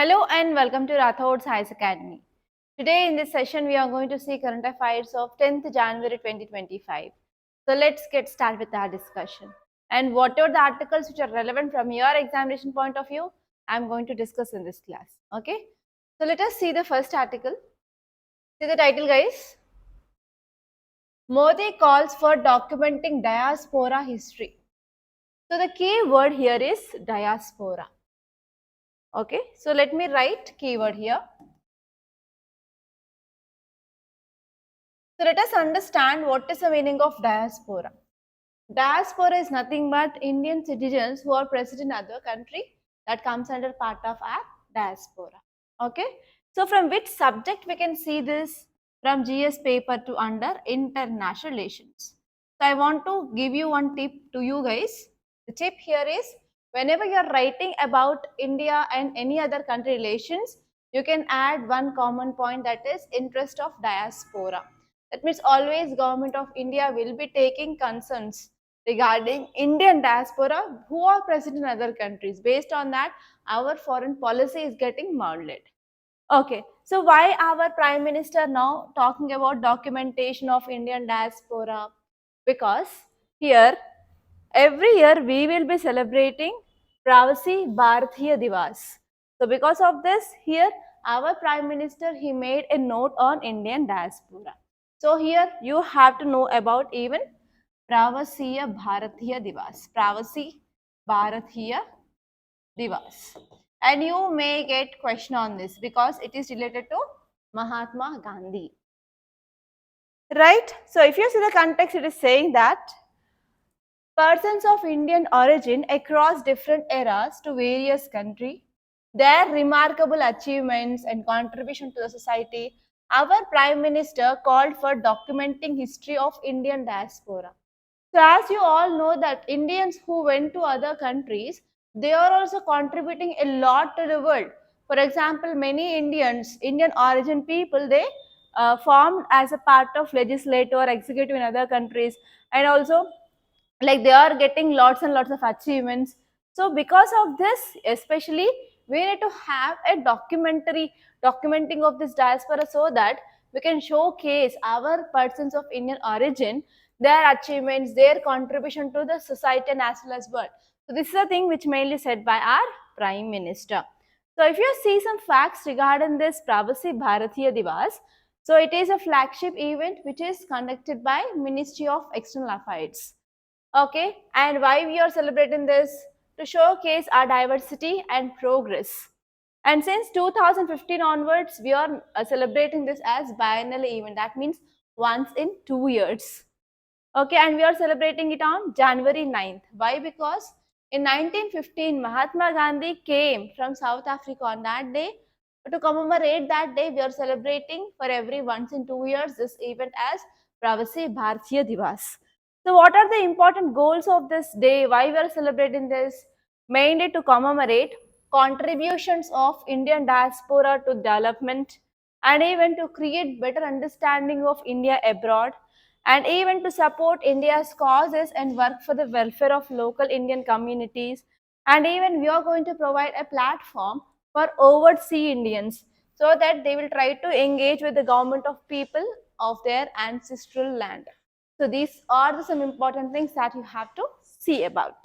Hello and welcome to Rathods High Academy. Today in this session we are going to see current affairs of 10th January 2025. So let's get started with our discussion. And whatever the articles which are relevant from your examination point of view, I am going to discuss in this class. Okay. So let us see the first article. See the title, guys. Modi calls for documenting diaspora history. So the key word here is diaspora. Okay. So let me write keyword here. So let us understand what is the meaning of diaspora. Diaspora is nothing but Indian citizens who are present in other country that comes under part of our diaspora. Okay. So from which subject we can see this? From GS paper to under international relations. So I want to give you one tip to you guys. The tip here is whenever you are writing about India and any other country relations, you can add one common point, that is interest of diaspora. That means always government of India will be taking concerns regarding Indian diaspora who are present in other countries. Based on that, our foreign policy is getting molded. Okay, so why our Prime Minister now talking about documentation of Indian diaspora? Because here every year we will be celebrating Pravasi Bharatiya Divas. So because of this, here our Prime Minister, he made a note on Indian diaspora. So here you have to know about even Pravasiya Bharatiya Divas. Pravasi Bharatiya Divas. And you may get question on this because it is related to Mahatma Gandhi. Right? So if you see the context, it is saying that persons of Indian origin across different eras to various countries, their remarkable achievements and contribution to the society, our Prime Minister called for documenting history of Indian diaspora. So as you all know that Indians who went to other countries, they are also contributing a lot to the world. For example, many Indian origin people, they formed as a part of legislative or executive in other countries, and also like they are getting lots and lots of achievements. So because of this, especially we need to have a documenting of this diaspora so that we can showcase our persons of Indian origin, their achievements, their contribution to the society and as well as world. So this is a thing which mainly said by our Prime Minister. So if you see some facts regarding this Pravasi Bharatiya Divas, so it is a flagship event which is conducted by Ministry of External Affairs. Okay, and why we are celebrating this? To showcase our diversity and progress. And since 2015 onwards, we are celebrating this as biennial event. That means once in 2 years. Okay, and we are celebrating it on January 9th. Why? Because in 1915, Mahatma Gandhi came from South Africa on that day. To commemorate that day, we are celebrating for every once in 2 years this event as Pravasi Bharatiya Divas. So what are the important goals of this day? Why we are celebrating this? Mainly to commemorate contributions of Indian diaspora to development, and even to create better understanding of India abroad, and even to support India's causes and work for the welfare of local Indian communities. And even we are going to provide a platform for overseas Indians so that they will try to engage with the government of people of their ancestral land. So these are some important things that you have to see about.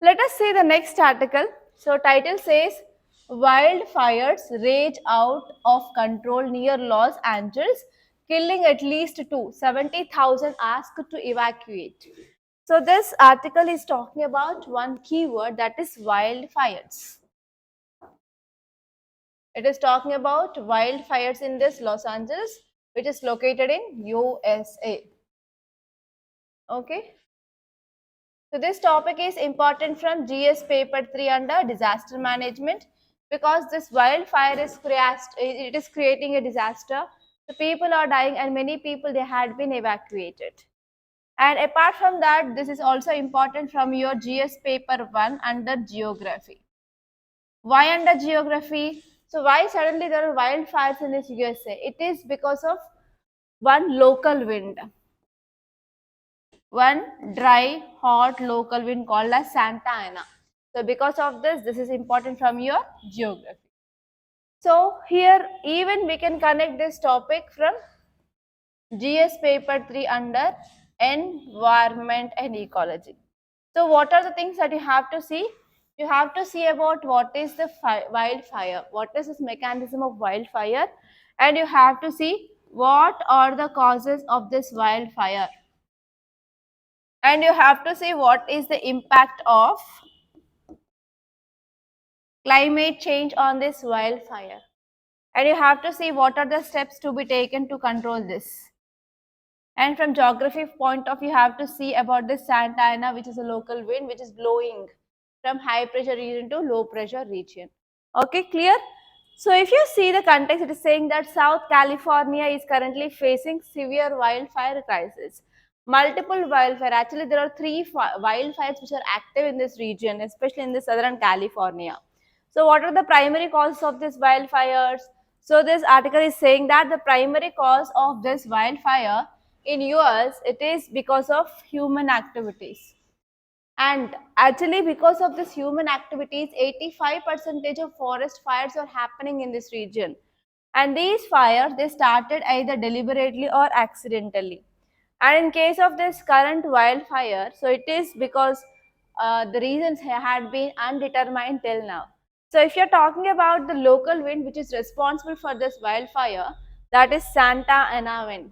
Let us see the next article. So title says wildfires rage out of control near Los Angeles, killing at least 70,000 asked to evacuate. So this article is talking about one keyword, that is wildfires. It is talking about wildfires in this Los Angeles, which is located in USA. Okay. So this topic is important from GS paper 3 under disaster management, because this wildfire is creating a disaster. The people are dying and many people, they had been evacuated. And apart from that, this is also important from your GS paper 1 under geography. Why under geography? So why suddenly there are wildfires in this USA? It is because of one local wind. One dry, hot local wind called as Santa Ana. So because of this is important from your geography. So here even we can connect this topic from GS paper 3 under environment and ecology. So what are the things that you have to see? You have to see about what is the wildfire, what is this mechanism of wildfire, and you have to see what are the causes of this wildfire, and you have to see what is the impact of climate change on this wildfire, and you have to see what are the steps to be taken to control this. And from geography point of view, you have to see about this Santa Ana, which is a local wind which is blowing from high pressure region to low pressure region. Okay, clear? So if you see the context, it is saying that South California is currently facing severe wildfire crisis. Multiple wildfire, actually there are three wildfires which are active in this region, especially in the Southern California. So what are the primary causes of these wildfires? So this article is saying that the primary cause of this wildfire in US, it is because of human activities. And actually because of this human activities, 85% of forest fires are happening in this region. And these fires, they started either deliberately or accidentally. And in case of this current wildfire, so it is because the reasons had been undetermined till now. So if you're talking about the local wind which is responsible for this wildfire, that is Santa Ana wind.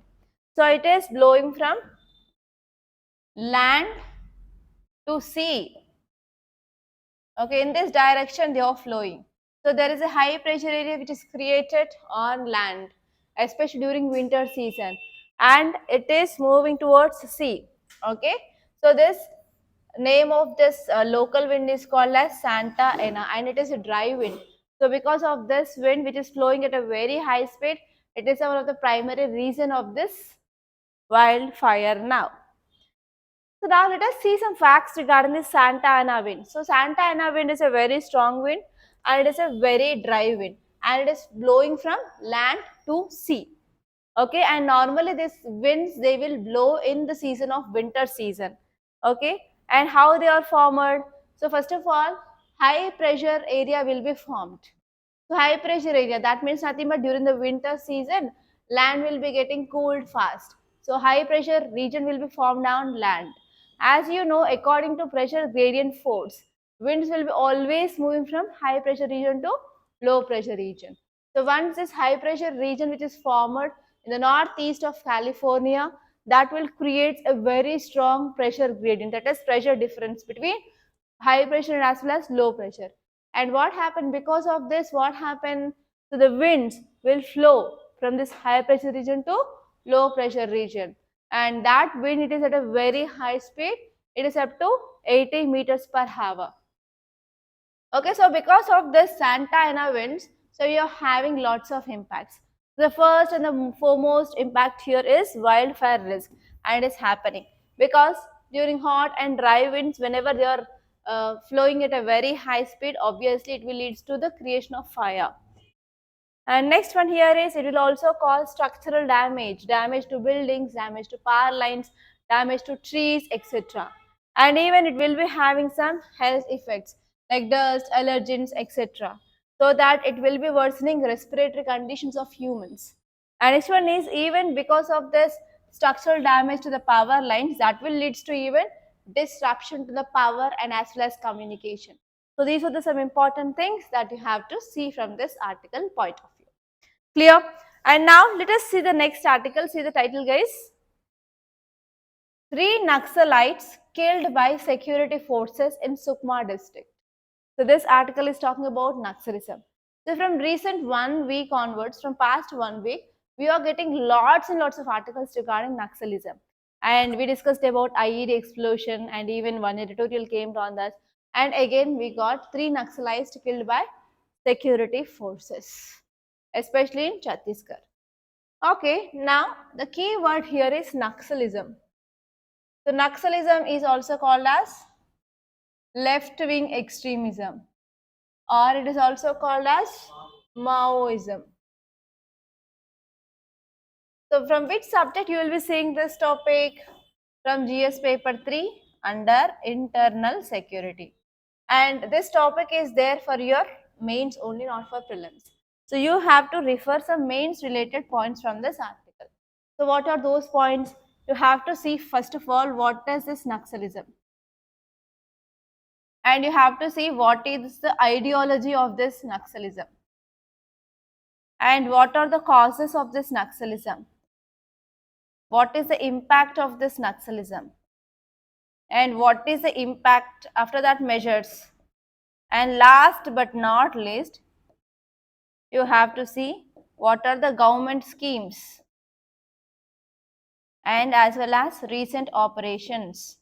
So it is blowing from land to sea. Okay, in this direction they are flowing. So there is a high pressure area which is created on land, especially during winter season, and it is moving towards sea. Okay, so this name of this local wind is called as Santa Ana, and it is a dry wind. So because of this wind which is flowing at a very high speed, it is one of the primary reason of this wildfire now. So now let us see some facts regarding the Santa Ana wind. So Santa Ana wind is a very strong wind and it is a very dry wind and it is blowing from land to sea. Okay, and normally these winds, they will blow in the season of winter season. Okay, and how they are formed? So first of all, high pressure area will be formed. So high pressure area, that means nothing but during the winter season, land will be getting cooled fast. So high pressure region will be formed on land. As you know, according to pressure gradient force, winds will be always moving from high pressure region to low pressure region. So once this high pressure region which is formed in the northeast of California, that will create a very strong pressure gradient, that is pressure difference between high pressure and as well as low pressure. And what happened because of this, what happened? So the winds will flow from this high pressure region to low pressure region, and that wind, it is at a very high speed, it is up to 80 meters per hour. Okay, so because of this Santa Ana winds, so you are having lots of impacts. The first and the foremost impact here is wildfire risk, and it is happening because during hot and dry winds, whenever they are flowing at a very high speed, obviously it will lead to the creation of fire. And next one here is it will also cause structural damage, damage to buildings, damage to power lines, damage to trees, etc. And even it will be having some health effects like dust, allergens, etc. So that it will be worsening respiratory conditions of humans. And next one is even because of this structural damage to the power lines, that will lead to even disruption to the power and as well as communication. So these are some important things that you have to see from this article point of view. Clear? And now let us see the next article. See the title, guys. 3 Naxalites killed by security forces in Sukma district. So this article is talking about Naxalism. So from recent 1 week onwards, from past 1 week, we are getting lots and lots of articles regarding Naxalism. And we discussed about IED explosion, and even one editorial came on that. And again, we got 3 Naxalites killed by security forces, especially in Chhattisgarh. Okay, now the key word here is Naxalism. So Naxalism is also called as left-wing extremism, or it is also called as Maoism. So from which subject you will be seeing this topic? From GS paper 3 under internal security. And this topic is there for your mains only, not for prelims. So you have to refer some mains related points from this article. So what are those points? You have to see first of all what is this Naxalism, and you have to see what is the ideology of this Naxalism, and what are the causes of this Naxalism, what is the impact of this Naxalism, and what is the impact after that measures, and last but not least you have to see what are the government schemes and as well as recent operations,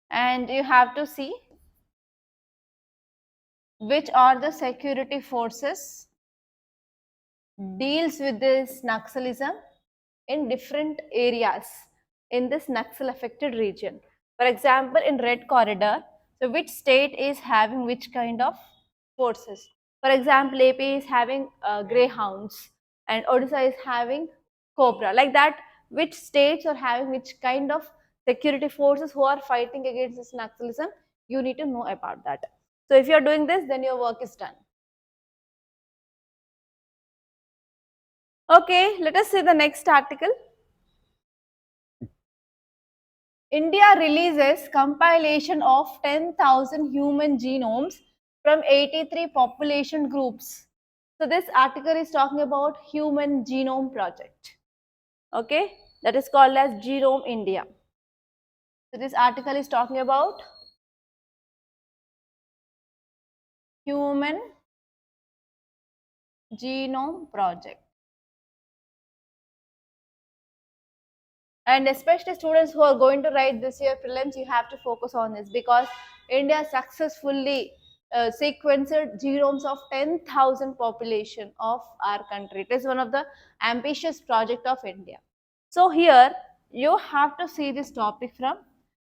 and you have to see which are the security forces deals with this Naxalism in different areas in this Naxal affected region. For example, in red corridor, so which state is having which kind of forces? For example, AP is having greyhounds and Odisha is having cobra. Like that, which states are having which kind of security forces who are fighting against this Naxalism? You need to know about that. So if you are doing this, then your work is done. Okay, let us see the next article. India releases compilation of 10,000 human genomes from 83 population groups. So this article is talking about Human Genome Project. Okay, that is called as Genome India. So this article is talking about Human Genome Project. And especially students who are going to write this year prelims, you have to focus on this because India successfully sequenced genomes of 10,000 population of our country. It is one of the ambitious project of India. So here you have to see this topic from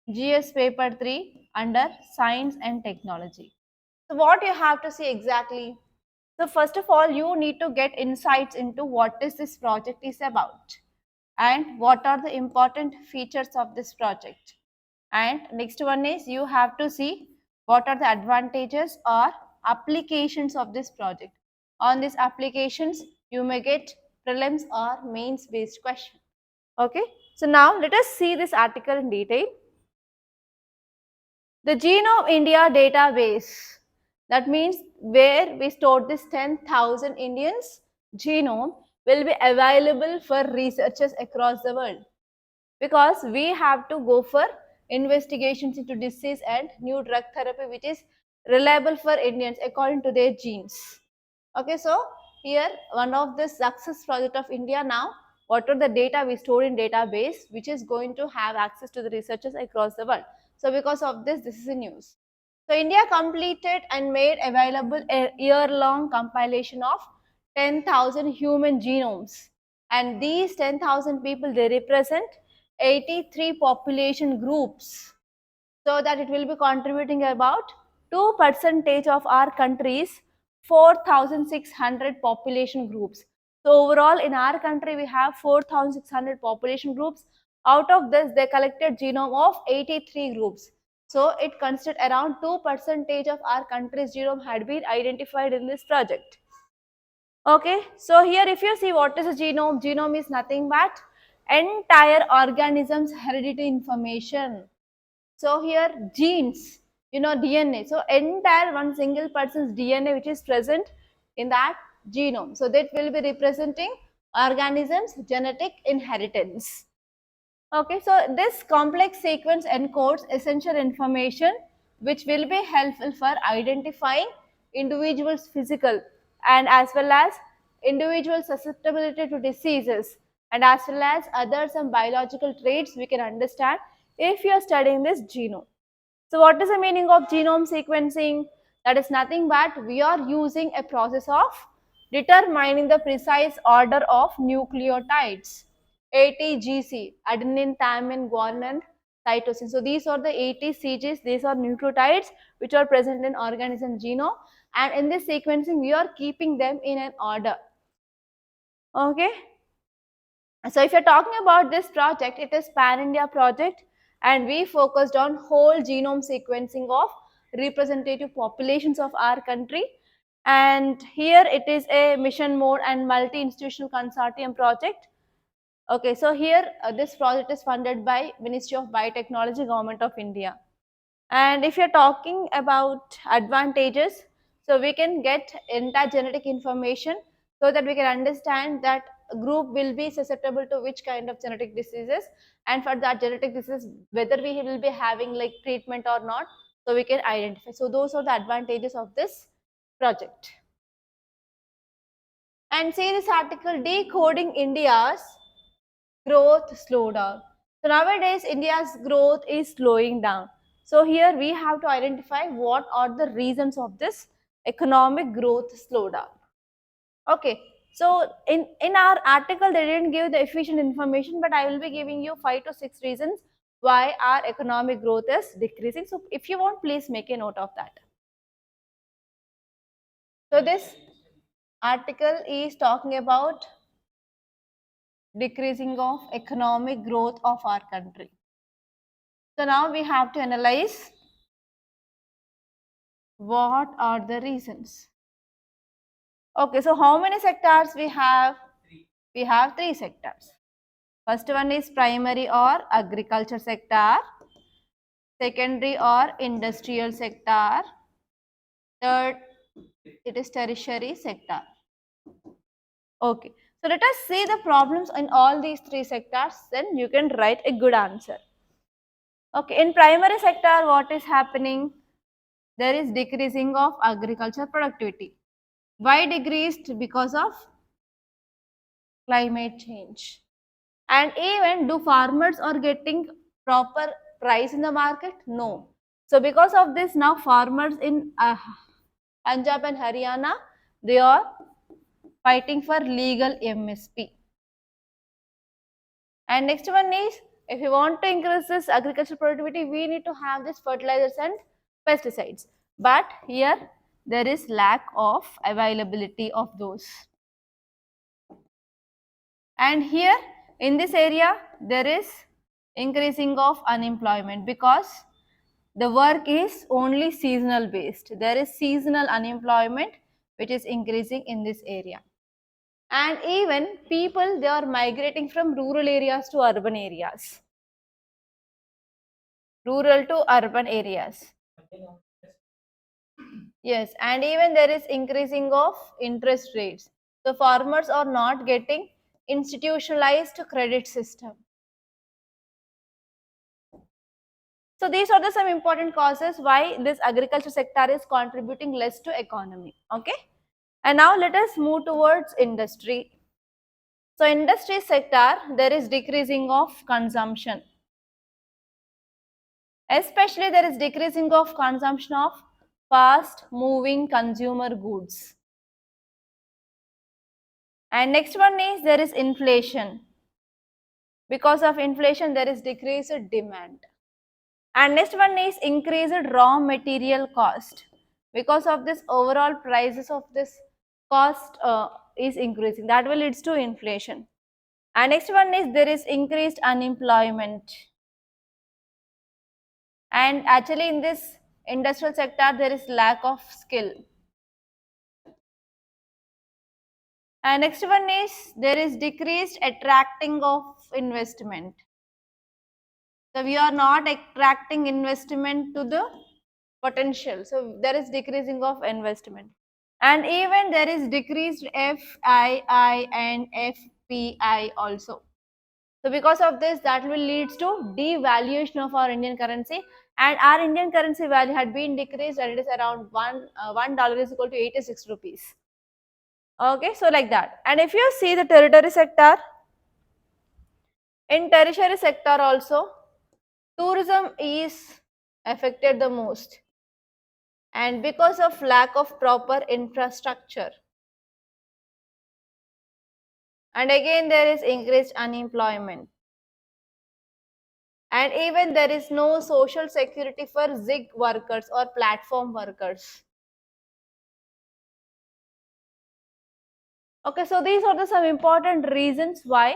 GS paper 3 under science and technology. So what you have to see exactly? So first of all, you need to get insights into what is this project is about and what are the important features of this project. And next one is you have to see what are the advantages or applications of this project. On these applications, you may get prelims or mains based question. Okay, so now let us see this article in detail. The Genome India database, that means where we stored this 10,000 Indians genome, will be available for researchers across the world, because we have to go for investigations into disease and new drug therapy which is reliable for Indians according to their genes. Okay, so here one of the success project of India now, what are the data we store in database which is going to have access to the researchers across the world. So because of this is a news. So India completed and made available a year-long compilation of 10,000 human genomes, and these 10,000 people, they represent 83 population groups, so that it will be contributing about 2% of our country's 4,600 population groups. So overall in our country we have 4,600 population groups. Out of this they collected genome of 83 groups. So it considered around 2% of our country's genome had been identified in this project. Okay, so here if you see what is a genome, genome is nothing but entire organism's hereditary information. So here genes, DNA. So entire one single person's DNA which is present in that genome. So that will be representing organism's genetic inheritance. Okay, so this complex sequence encodes essential information which will be helpful for identifying individuals' physical and as well as individual susceptibility to diseases, and as well as other some biological traits we can understand if you are studying this genome. So what is the meaning of genome sequencing? That is nothing but we are using a process of determining the precise order of nucleotides. ATGC, adenine, thymine, guanine, cytosine. So these are the ATCGs, these are nucleotides which are present in organism genome, and in this sequencing we are keeping them in an order. Okay. So if you're talking about this project, it is pan-India project, and we focused on whole genome sequencing of representative populations of our country. And here it is a mission mode and multi-institutional consortium project. Okay, so here this project is funded by Ministry of Biotechnology, Government of India. And if you're talking about advantages, so we can get entire genetic information so that we can understand that a group will be susceptible to which kind of genetic diseases, and for that genetic disease whether we will be having like treatment or not, so we can identify. So those are the advantages of this project. And see this article, decoding India's growth slowdown. So nowadays India's growth is slowing down. So here we have to identify what are the reasons of this economic growth slowdown. Okay, so in our article they didn't give the efficient information, but I will be giving you 5 to 6 reasons why our economic growth is decreasing. So if you want, please make a note of that. So this article is talking about decreasing of economic growth of our country. So now we have to analyze what are the reasons. Okay, so how many sectors we have? We have 3 sectors. First one is primary or agriculture sector, secondary or industrial sector, third it is tertiary sector. Okay, so let us see the problems in all these 3 sectors, then you can write a good answer. Okay, in primary sector what is happening? There is decreasing of agriculture productivity. Why decreased? Because of climate change. And even do farmers are getting proper price in the market? No. So because of this, now farmers in Punjab and Haryana, they are fighting for legal MSP. And next one is, if you want to increase this agricultural productivity, we need to have this fertilizers and pesticides. But here there is lack of availability of those. And here in this area there is increasing of unemployment because the work is only seasonal based. There is seasonal unemployment which is increasing in this area. And even people, they are migrating from rural areas to urban areas. Rural to urban areas. Yes, and even there is increasing of interest rates. So farmers are not getting institutionalized credit system. So these are the some important causes why this agriculture sector is contributing less to economy. Okay, and now let us move towards industry. So industry sector, there is decreasing of consumption. Especially there is decreasing of consumption of fast moving consumer goods. And next one is there is inflation. Because of inflation there is decreased demand. And next one is increased raw material cost. Because of this, overall prices of this cost is increasing. That will leads to inflation. And next one is there is increased unemployment. And actually in this industrial sector there is lack of skill. And next one is there is decreased attracting of investment. So we are not attracting investment to the potential. So there is decreasing of investment. And even there is decreased FII and FPI also. So because of this, that will lead to devaluation of our Indian currency, and our Indian currency value had been decreased, and it is around $1 is equal to 86 rupees. Okay, so like that. And if you see the tertiary sector, in tertiary sector also, tourism is affected the most, and because of lack of proper infrastructure. And again there is increased unemployment. And even there is no social security for gig workers or platform workers. Okay, so these are the some important reasons why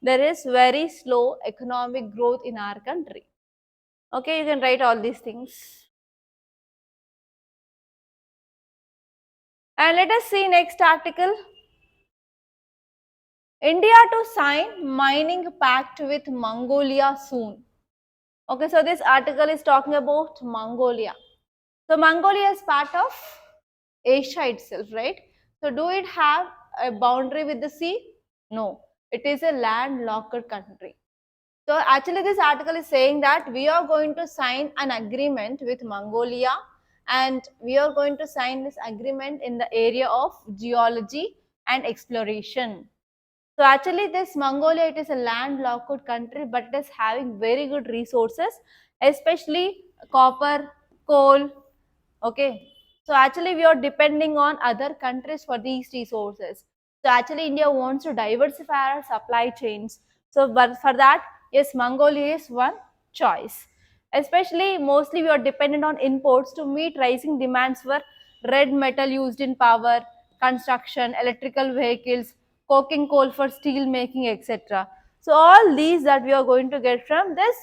there is very slow economic growth in our country. Okay, you can write all these things. And let us see next article. India to sign mining pact with Mongolia soon. Okay, so this article is talking about Mongolia. So Mongolia is part of Asia itself, right? So do it have a boundary with the sea? No, it is a landlocked country. So actually this article is saying that we are going to sign an agreement with Mongolia, and we are going to sign this agreement in the area of geology and exploration. So actually this Mongolia, it is a landlocked country, but it is having very good resources, especially copper, coal. Okay. So actually we are depending on other countries for these resources. So actually India wants to diversify our supply chains. So but for that, yes, Mongolia is one choice. Especially mostly we are dependent on imports to meet rising demands for red metal used in power, construction, electrical vehicles, coking coal for steel making, etc. So all these that we are going to get from this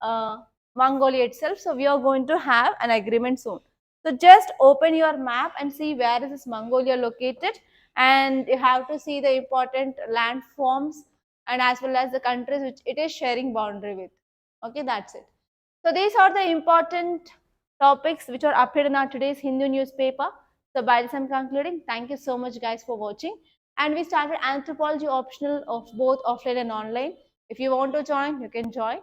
uh, Mongolia itself. So we are going to have an agreement soon. So just open your map and see where is this Mongolia located, and you have to see the important landforms and as well as the countries which it is sharing boundary with. Okay, that's it. So these are the important topics which are appeared in our today's Hindu newspaper. So by this I'm concluding. Thank you so much guys for watching. And we started anthropology optional of both offline and online. If you want to join, you can join.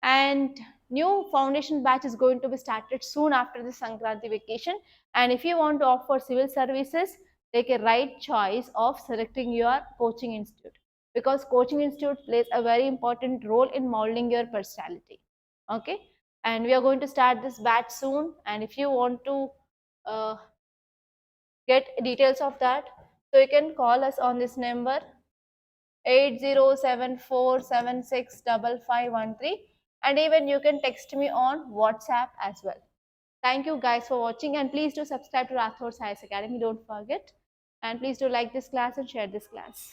And new foundation batch is going to be started soon after the Sankranti vacation. And if you want to opt for civil services, take a right choice of selecting your coaching institute, because coaching institute plays a very important role in molding your personality. Okay, and we are going to start this batch soon, and if you want to uh, get details of that, so you can call us on this number 8074765513, and even you can text me on WhatsApp as well. Thank you guys for watching, and please do subscribe to Rathods Science Academy, don't forget, and please do like this class and share this class.